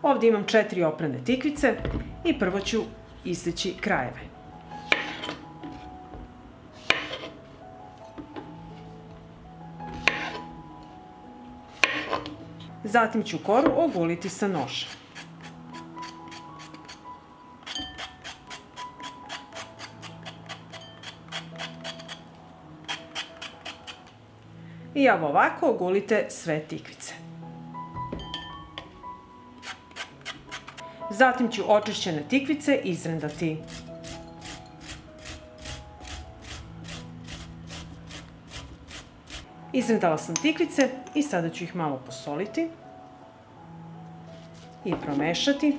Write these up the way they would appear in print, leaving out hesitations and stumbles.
Ovdje imam 4 oprane tikvice i prvo ću iseći krajeve. Zatim ću koru oguliti sa nožem. I evo ovako ogulite sve tikvice. Zatim ću očišćene tikvice izrendati. Izrendala sam tikvice i sada ću ih malo posoliti i promešati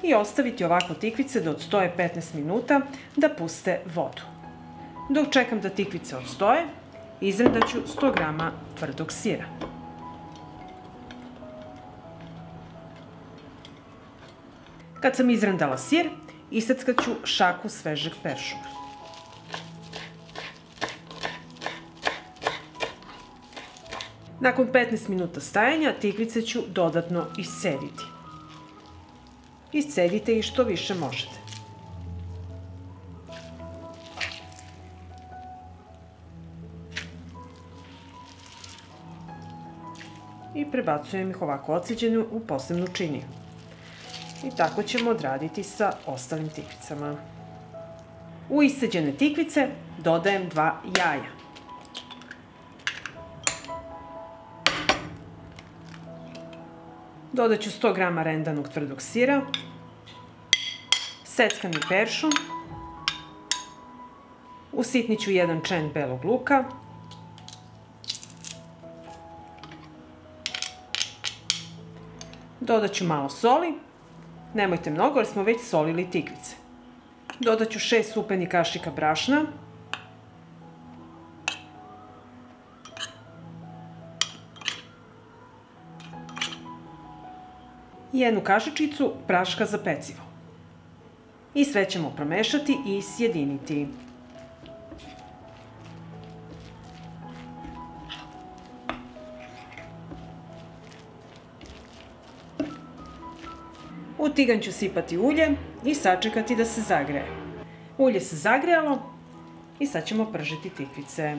i ostaviti ovako tikvice da odstoje 15 minuta da puste vodu. Dok čekam da tikvice odstoje, izrendat ću 100 g tvrdog sira. Kad sam izrendala sir, iseckat ću šaku svežeg peršuna. Nakon 15 minuta stajanja, tikvice ću dodatno iscediti. Iscedite ih što više možete. I prebacujem ih ovako odceđene u posebnu činiju. I tako ćemo odraditi sa ostalim tikvicama. U isceđene tikvice dodajem 2 jaja. Dodat ću 100 g rendanog tvrdog sira, seckani peršun, usitnit ću 1 čen belog luka, dodat ću malo soli, nemojte mnogo jer smo već solili tikvice. Dodat ću 6 supenih kašika brašna, i 1 kašičicu praška za pecivo. I sve ćemo promešati i sjediniti. U tiganj ću sipati ulje i sačekati da se zagreje. Ulje se zagrejalo i sad ćemo pržiti tikvice.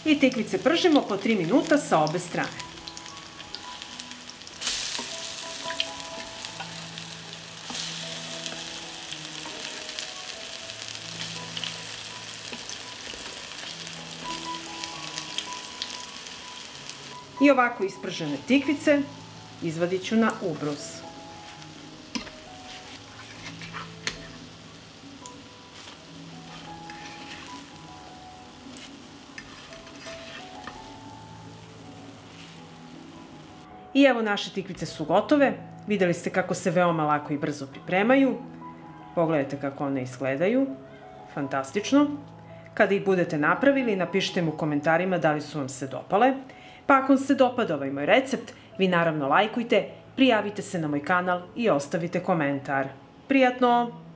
I tikvice pržimo po 3 minuta sa obe strane. I ovako ispržene tikvice izvadit ću na ubrus. I evo naše tikvice su gotove. Vidjeli ste kako se veoma lako i brzo pripremaju. Pogledajte kako one izgledaju. Fantastično. Kada ih budete napravili, napišite mi u komentarima da li su vam se dopale. Pa ako vam se dopada ovaj moj recept, vi naravno lajkujte, prijavite se na moj kanal i ostavite komentar. Prijatno!